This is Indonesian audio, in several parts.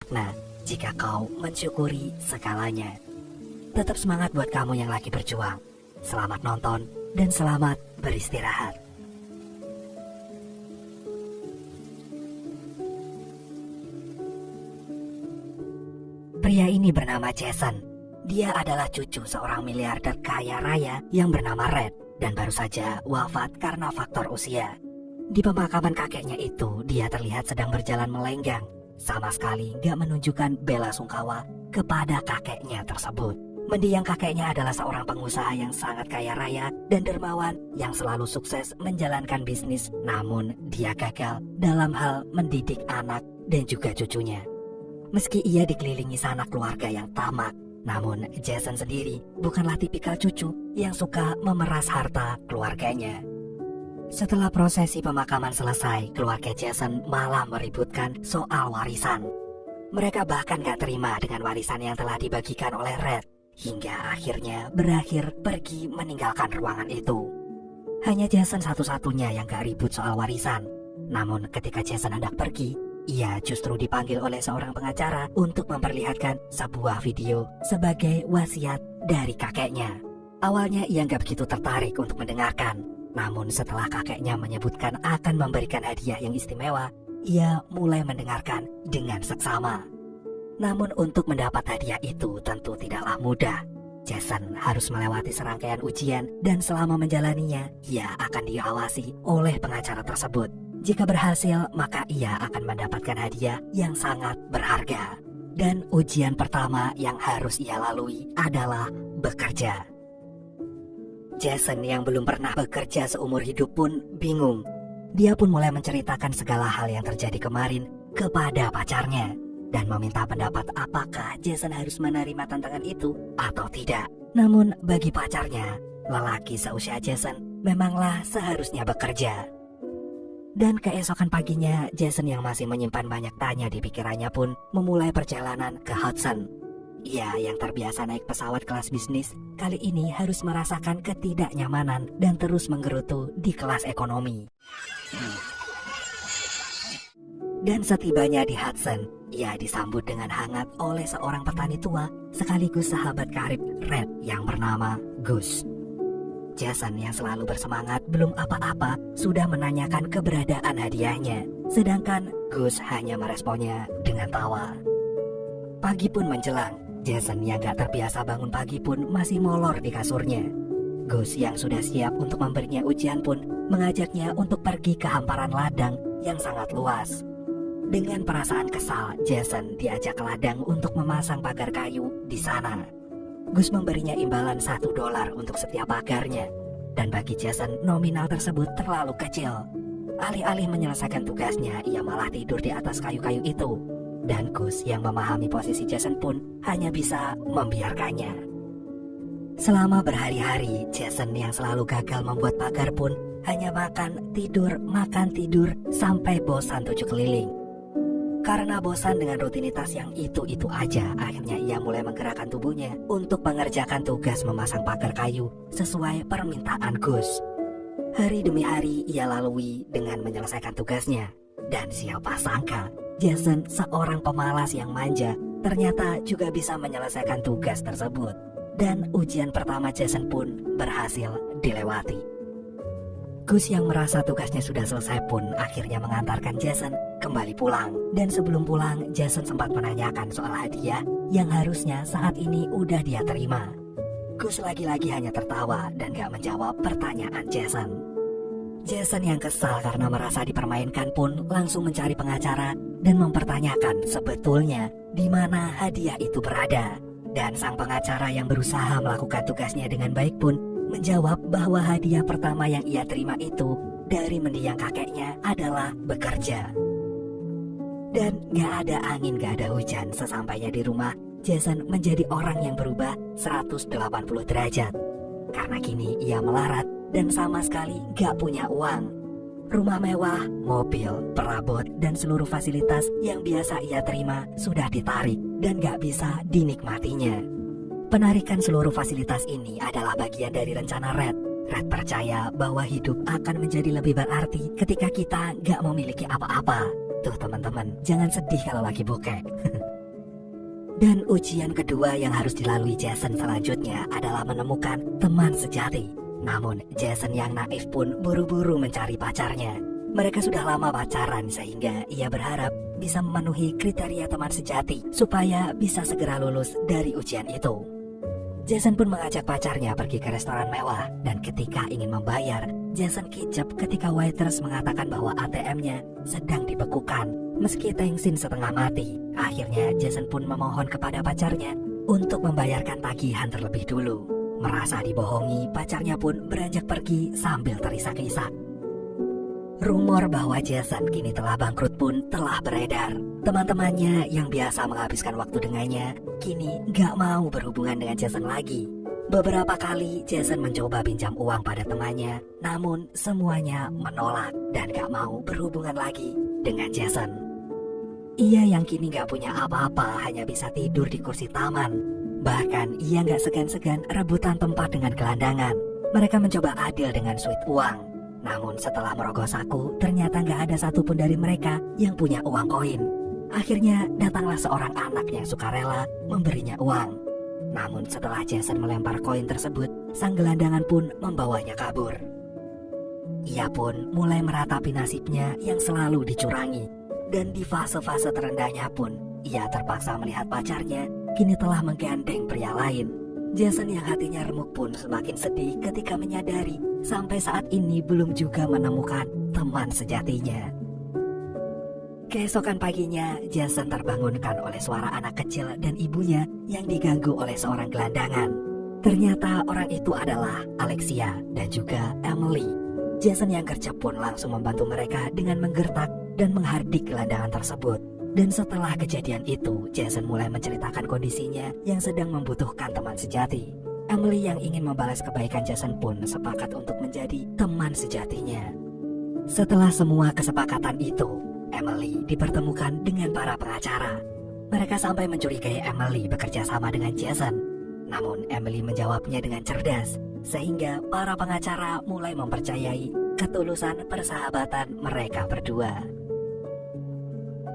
bermakna jika kau mensyukuri segalanya. Tetap semangat buat kamu yang lagi berjuang. Selamat nonton dan selamat beristirahat. Pria ini bernama Jason. Dia adalah cucu seorang miliarder kaya raya yang bernama Red dan baru saja wafat karena faktor usia. Di pemakaman kakeknya itu, dia terlihat sedang berjalan melenggang, sama sekali gak menunjukkan bela sungkawa kepada kakeknya tersebut. Mendiang kakeknya adalah seorang pengusaha yang sangat kaya raya dan dermawan yang selalu sukses menjalankan bisnis, namun dia gagal dalam hal mendidik anak dan juga cucunya. Meski ia dikelilingi sanak keluarga yang tamak, namun Jason sendiri bukanlah tipikal cucu yang suka memeras harta keluarganya. Setelah prosesi pemakaman selesai, keluarga Jason malah meributkan soal warisan. Mereka bahkan gak terima dengan warisan yang telah dibagikan oleh Red, hingga akhirnya berakhir pergi meninggalkan ruangan itu. Hanya Jason satu-satunya yang gak ribut soal warisan. Namun ketika Jason hendak pergi, ia justru dipanggil oleh seorang pengacara untuk memperlihatkan sebuah video sebagai wasiat dari kakeknya. Awalnya ia gak begitu tertarik untuk mendengarkan, namun setelah kakeknya menyebutkan akan memberikan hadiah yang istimewa, ia mulai mendengarkan dengan seksama. Namun untuk mendapat hadiah itu tentu tidaklah mudah. Jason harus melewati serangkaian ujian dan selama menjalaninya, ia akan diawasi oleh pengacara tersebut. Jika berhasil, maka ia akan mendapatkan hadiah yang sangat berharga. Dan ujian pertama yang harus ia lalui adalah bekerja. Jason yang belum pernah bekerja seumur hidup pun bingung. Dia pun mulai menceritakan segala hal yang terjadi kemarin kepada pacarnya dan meminta pendapat apakah Jason harus menerima tantangan itu atau tidak. Namun bagi pacarnya, lelaki seusia Jason memanglah seharusnya bekerja. Dan keesokan paginya, Jason yang masih menyimpan banyak tanya di pikirannya pun memulai perjalanan ke Hudson. Ia yang terbiasa naik pesawat kelas bisnis, kali ini harus merasakan ketidaknyamanan dan terus menggerutu di kelas ekonomi. Dan setibanya di Hudson, ia disambut dengan hangat oleh seorang petani tua sekaligus sahabat karib Red yang bernama Gus. Jason yang selalu bersemangat belum apa-apa sudah menanyakan keberadaan hadiahnya, sedangkan Gus hanya meresponnya dengan tawa. Pagi pun menjelang, Jason yang gak terbiasa bangun pagi pun masih molor di kasurnya. Gus yang sudah siap untuk memberinya ujian pun mengajaknya untuk pergi ke hamparan ladang yang sangat luas. Dengan perasaan kesal, Jason diajak ke ladang untuk memasang pagar kayu di sana. Gus memberinya imbalan $1 untuk setiap pagarnya, dan bagi Jason nominal tersebut terlalu kecil. Alih-alih menyelesaikan tugasnya, ia malah tidur di atas kayu-kayu itu. Dan Gus yang memahami posisi Jason pun hanya bisa membiarkannya. Selama berhari-hari, Jason yang selalu gagal membuat pagar pun hanya makan, tidur, sampai bosan 7 keliling. Karena bosan dengan rutinitas yang itu-itu aja, akhirnya ia mulai menggerakkan tubuhnya untuk mengerjakan tugas memasang pagar kayu sesuai permintaan Gus. Hari demi hari ia lalui dengan menyelesaikan tugasnya. Dan siapa sangka, Jason seorang pemalas yang manja ternyata juga bisa menyelesaikan tugas tersebut. Dan ujian pertama Jason pun berhasil dilewati. Gus yang merasa tugasnya sudah selesai pun akhirnya mengantarkan Jason kembali pulang. Dan sebelum pulang, Jason sempat menanyakan soal hadiah yang harusnya saat ini udah dia terima. Gus lagi-lagi hanya tertawa dan gak menjawab pertanyaan Jason. Jason yang kesal karena merasa dipermainkan pun langsung mencari pengacara dan mempertanyakan sebetulnya di mana hadiah itu berada. Dan sang pengacara yang berusaha melakukan tugasnya dengan baik pun menjawab bahwa hadiah pertama yang ia terima itu dari mendiang kakeknya adalah bekerja. Dan gak ada angin, gak ada hujan, sesampainya di rumah, Jason menjadi orang yang berubah 180 derajat. Karena kini ia melarat dan sama sekali gak punya uang. Rumah mewah, mobil, perabot, dan seluruh fasilitas yang biasa ia terima sudah ditarik dan gak bisa dinikmatinya. Penarikan seluruh fasilitas ini adalah bagian dari rencana Red. Red percaya bahwa hidup akan menjadi lebih berarti ketika kita gak memiliki apa-apa. Tuh teman-teman, jangan sedih kalau lagi bokeh. Dan ujian kedua yang harus dilalui Jason selanjutnya adalah menemukan teman sejati. Namun Jason yang naif pun buru-buru mencari pacarnya. Mereka sudah lama pacaran sehingga ia berharap bisa memenuhi kriteria teman sejati supaya bisa segera lulus dari ujian itu. Jason pun mengajak pacarnya pergi ke restoran mewah, dan ketika ingin membayar, Jason kicep ketika waiters mengatakan bahwa ATM-nya sedang dibekukan meski tengsin setengah mati. Akhirnya Jason pun memohon kepada pacarnya untuk membayarkan tagihan terlebih dulu. Merasa dibohongi, pacarnya pun beranjak pergi sambil terisak-isak. Rumor bahwa Jason kini telah bangkrut pun telah beredar. Teman-temannya yang biasa menghabiskan waktu dengannya kini gak mau berhubungan dengan Jason lagi. Beberapa kali Jason mencoba pinjam uang pada temannya, namun semuanya menolak dan gak mau berhubungan lagi dengan Jason. Ia yang kini gak punya apa-apa hanya bisa tidur di kursi taman. Bahkan ia gak segan-segan rebutan tempat dengan gelandangan. Mereka mencoba adil dengan suit uang. Namun setelah merogoh saku, ternyata gak ada satupun dari mereka yang punya uang koin. Akhirnya datanglah seorang anak yang sukarela memberinya uang. Namun setelah Jason melempar koin tersebut, sang gelandangan pun membawanya kabur. Ia pun mulai meratapi nasibnya yang selalu dicurangi. Dan di fase-fase terendahnya pun, ia terpaksa melihat pacarnya kini telah menggandeng pria lain. Jason yang hatinya remuk pun semakin sedih ketika menyadari sampai saat ini belum juga menemukan teman sejatinya. Keesokan paginya, Jason terbangunkan oleh suara anak kecil dan ibunya yang diganggu oleh seorang gelandangan. Ternyata orang itu adalah Alexia dan juga Emily. Jason yang gercep pun langsung membantu mereka dengan menggertak dan menghardik gelandangan tersebut. Dan setelah kejadian itu, Jason mulai menceritakan kondisinya yang sedang membutuhkan teman sejati. Emily yang ingin membalas kebaikan Jason pun sepakat untuk menjadi teman sejatinya. Setelah semua kesepakatan itu, Emily dipertemukan dengan para pengacara. Mereka sampai mencurigai Emily bekerja sama dengan Jason. Namun Emily menjawabnya dengan cerdas, sehingga para pengacara mulai mempercayai ketulusan persahabatan mereka berdua.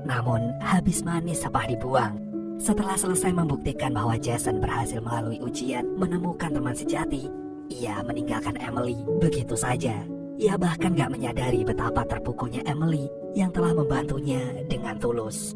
Namun, habis manis sepah dibuang. Setelah selesai membuktikan bahwa Jason berhasil melalui ujian menemukan teman sejati, ia meninggalkan Emily begitu saja. Ia bahkan gak menyadari betapa terpukulnya Emily yang telah membantunya dengan tulus.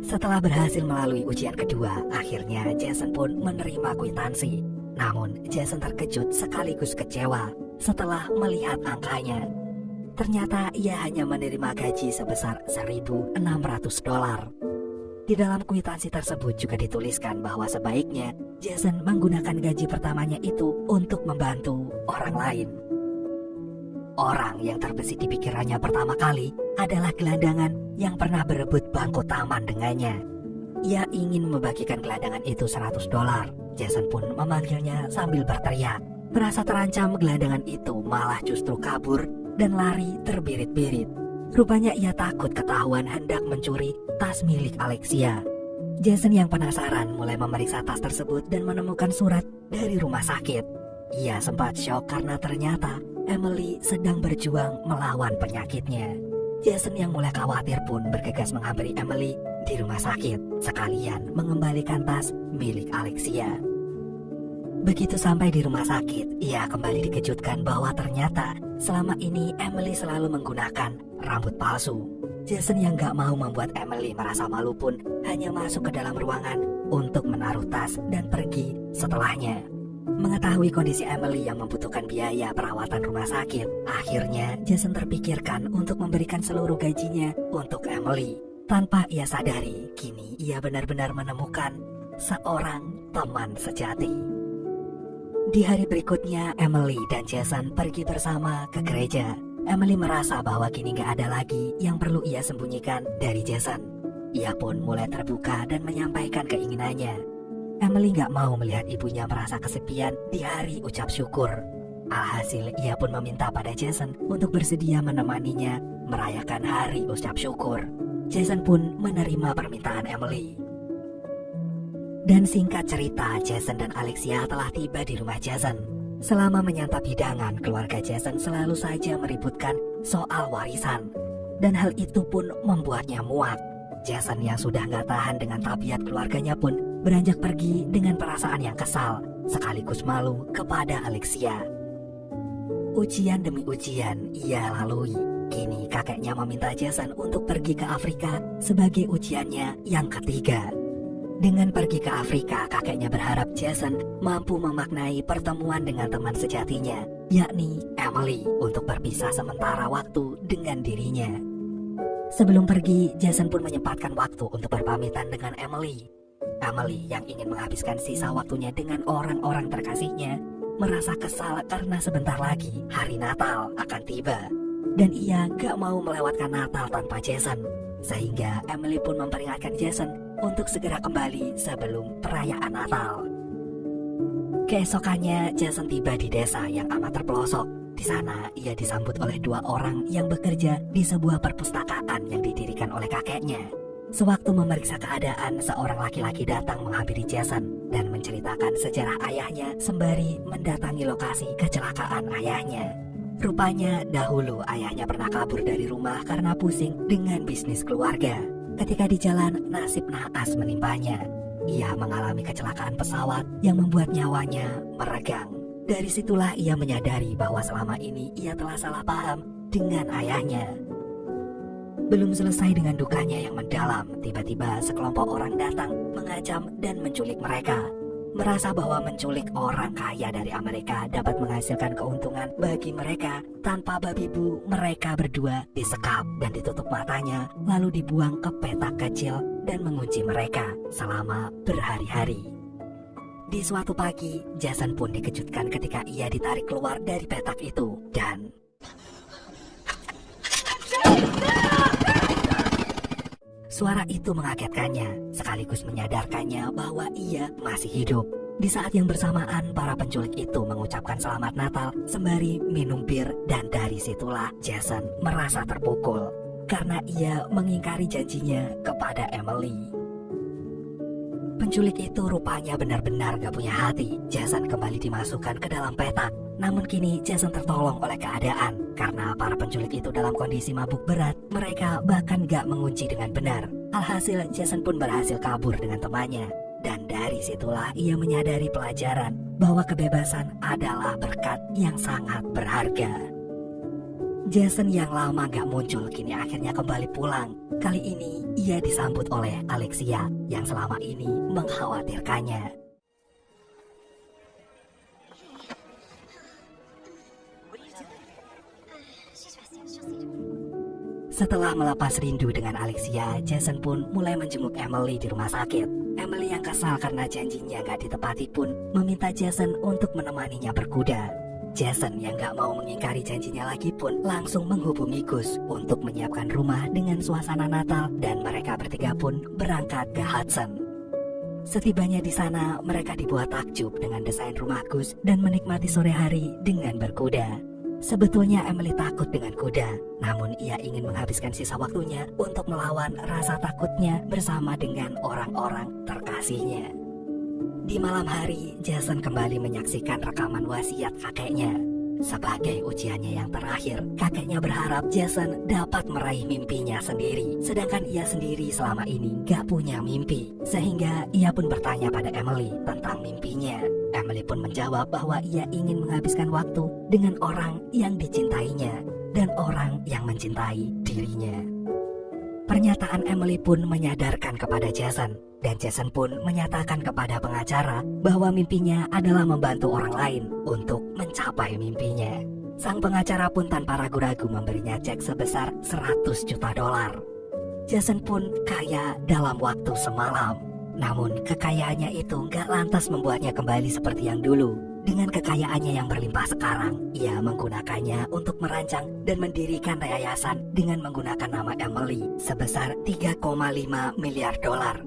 Setelah berhasil melalui ujian kedua, akhirnya Jason pun menerima kwitansi. Namun, Jason terkejut sekaligus kecewa setelah melihat angkanya. Ternyata ia hanya menerima gaji sebesar $1.600. Di dalam kwitansi tersebut juga dituliskan bahwa sebaiknya Jason menggunakan gaji pertamanya itu untuk membantu orang lain. Orang yang terbesit di pikirannya pertama kali adalah gelandangan yang pernah berebut bangku taman dengannya. Ia ingin membagikan gelandangan itu $100. Jason pun memanggilnya sambil berteriak. Merasa terancam, gelandangan itu malah justru kabur dan lari terbirit-birit. Rupanya ia takut ketahuan hendak mencuri tas milik Alexia. Jason yang penasaran mulai memeriksa tas tersebut dan menemukan surat dari rumah sakit. Ia sempat syok karena ternyata Emily sedang berjuang melawan penyakitnya. Jason yang mulai khawatir pun bergegas menghampiri Emily di rumah sakit, sekalian mengembalikan tas milik Alexia. Begitu sampai di rumah sakit, ia kembali dikejutkan bahwa ternyata selama ini Emily selalu menggunakan rambut palsu. Jason yang gak mau membuat Emily merasa malu pun hanya masuk ke dalam ruangan untuk menaruh tas dan pergi setelahnya. Mengetahui kondisi Emily yang membutuhkan biaya perawatan rumah sakit, akhirnya Jason terpikirkan untuk memberikan seluruh gajinya untuk Emily. Tanpa ia sadari, kini ia benar-benar menemukan seorang teman sejati. Di hari berikutnya, Emily dan Jason pergi bersama ke gereja. Emily merasa bahwa kini gak ada lagi yang perlu ia sembunyikan dari Jason. Ia pun mulai terbuka dan menyampaikan keinginannya. Emily gak mau melihat ibunya merasa kesepian di hari ucap syukur. Alhasil, ia pun meminta pada Jason untuk bersedia menemaninya merayakan hari ucap syukur. Jason pun menerima permintaan Emily. Dan singkat cerita, Jason dan Alexia telah tiba di rumah Jason. Selama menyantap hidangan, keluarga Jason selalu saja meributkan soal warisan. Dan hal itu pun membuatnya muak. Jason yang sudah nggak tahan dengan tabiat keluarganya pun beranjak pergi dengan perasaan yang kesal sekaligus malu kepada Alexia. Ujian demi ujian ia lalui. Kini kakeknya meminta Jason untuk pergi ke Afrika sebagai ujiannya yang ketiga. Dengan pergi ke Afrika, kakeknya berharap Jason mampu memaknai pertemuan dengan teman sejatinya, yakni Emily, untuk berpisah sementara waktu dengan dirinya. Sebelum pergi, Jason pun menyempatkan waktu untuk berpamitan dengan Emily. Emily yang ingin menghabiskan sisa waktunya dengan orang-orang terkasihnya merasa kesal karena sebentar lagi hari Natal akan tiba dan ia gak mau melewatkan Natal tanpa Jason, sehingga Emily pun memperingatkan Jason untuk segera kembali sebelum perayaan Natal. Keesokannya Jason tiba di desa yang amat terpelosok. Di sana ia disambut oleh dua orang yang bekerja di sebuah perpustakaan yang didirikan oleh kakeknya. Sewaktu memeriksa keadaan, seorang laki-laki datang menghampiri Jason dan menceritakan sejarah ayahnya sembari mendatangi lokasi kecelakaan ayahnya. Rupanya dahulu ayahnya pernah kabur dari rumah karena pusing dengan bisnis keluarga. Ketika di jalan, nasib naas menimpanya. Ia mengalami kecelakaan pesawat yang membuat nyawanya meregang. Dari situlah ia menyadari bahwa selama ini ia telah salah paham dengan ayahnya. Belum selesai dengan dukanya yang mendalam, tiba-tiba sekelompok orang datang mengancam dan menculik mereka. Merasa bahwa menculik orang kaya dari Amerika dapat menghasilkan keuntungan bagi mereka, tanpa babi bu, mereka berdua disekap dan ditutup matanya, lalu dibuang ke petak kecil dan mengunci mereka selama berhari-hari. Di suatu pagi, Jason pun dikejutkan ketika ia ditarik keluar dari petak itu dan suara itu mengagetkannya, sekaligus menyadarkannya bahwa ia masih hidup. Di saat yang bersamaan, para penculik itu mengucapkan selamat Natal sembari minum bir, dan dari situlah Jason merasa terpukul karena ia mengingkari janjinya kepada Emily. Penculik itu rupanya benar-benar gak punya hati. Jason kembali dimasukkan ke dalam petak. Namun kini Jason tertolong oleh keadaan. Karena para penculik itu dalam kondisi mabuk berat, mereka bahkan gak mengunci dengan benar. Alhasil Jason pun berhasil kabur dengan temannya. Dan dari situlah ia menyadari pelajaran bahwa kebebasan adalah berkat yang sangat berharga. Jason yang lama gak muncul kini akhirnya kembali pulang. Kali ini ia disambut oleh Alexia yang selama ini mengkhawatirkannya. Setelah melepas rindu dengan Alexia, Jason pun mulai menjenguk Emily di rumah sakit. Emily yang kesal karena janjinya gak ditepati pun meminta Jason untuk menemaninya berkuda. Jason yang gak mau mengingkari janjinya lagi pun langsung menghubungi Gus untuk menyiapkan rumah dengan suasana Natal, dan mereka bertiga pun berangkat ke Hudson. Setibanya di sana, mereka dibuat takjub dengan desain rumah Gus dan menikmati sore hari dengan berkuda. Sebetulnya Emily takut dengan kuda, namun ia ingin menghabiskan sisa waktunya untuk melawan rasa takutnya bersama dengan orang-orang terkasihnya. Di malam hari, Jason kembali menyaksikan rekaman wasiat kakeknya. Sebagai ujiannya yang terakhir, kakeknya berharap Jason dapat meraih mimpinya sendiri, sedangkan ia sendiri selama ini gak punya mimpi. Sehingga ia pun bertanya pada Emily tentang mimpinya. Emily pun menjawab bahwa ia ingin menghabiskan waktu dengan orang yang dicintainya dan orang yang mencintai dirinya. Pernyataan Emily pun menyadarkan kepada Jason, dan Jason pun menyatakan kepada pengacara bahwa mimpinya adalah membantu orang lain untuk mencapai mimpinya. Sang pengacara pun tanpa ragu-ragu memberinya cek sebesar $100 juta. Jason pun kaya dalam waktu semalam. Namun kekayaannya itu gak lantas membuatnya kembali seperti yang dulu. Dengan kekayaannya yang berlimpah sekarang, ia menggunakannya untuk merancang dan mendirikan yayasan dengan menggunakan nama Emily sebesar $3,5 miliar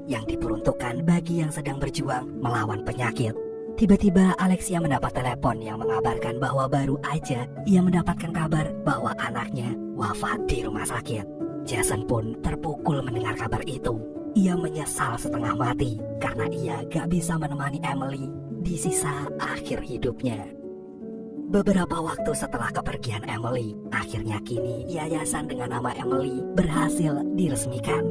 yang diperuntukkan bagi yang sedang berjuang melawan penyakit. Tiba-tiba Alexia mendapat telepon yang mengabarkan bahwa baru aja ia mendapatkan kabar bahwa anaknya wafat di rumah sakit. Jason pun terpukul mendengar kabar itu. Ia menyesal setengah mati karena ia gak bisa menemani Emily di sisa akhir hidupnya. Beberapa waktu setelah kepergian Emily, akhirnya kini yayasan dengan nama Emily berhasil diresmikan.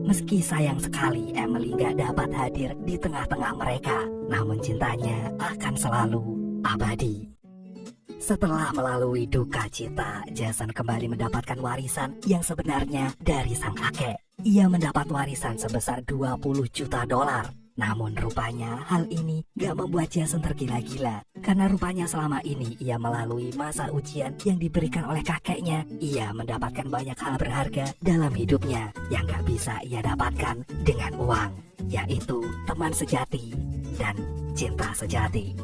Meski sayang sekali Emily gak dapat hadir di tengah-tengah mereka, namun cintanya akan selalu abadi. Setelah melalui duka cita, Jason kembali mendapatkan warisan yang sebenarnya dari sang kakek. Ia mendapat warisan sebesar 20 juta dolar. Namun rupanya hal ini gak membuat Jason tergila-gila. Karena rupanya selama ini ia melalui masa ujian yang diberikan oleh kakeknya. Ia mendapatkan banyak hal berharga dalam hidupnya yang gak bisa ia dapatkan dengan uang, yaitu teman sejati dan cinta sejati.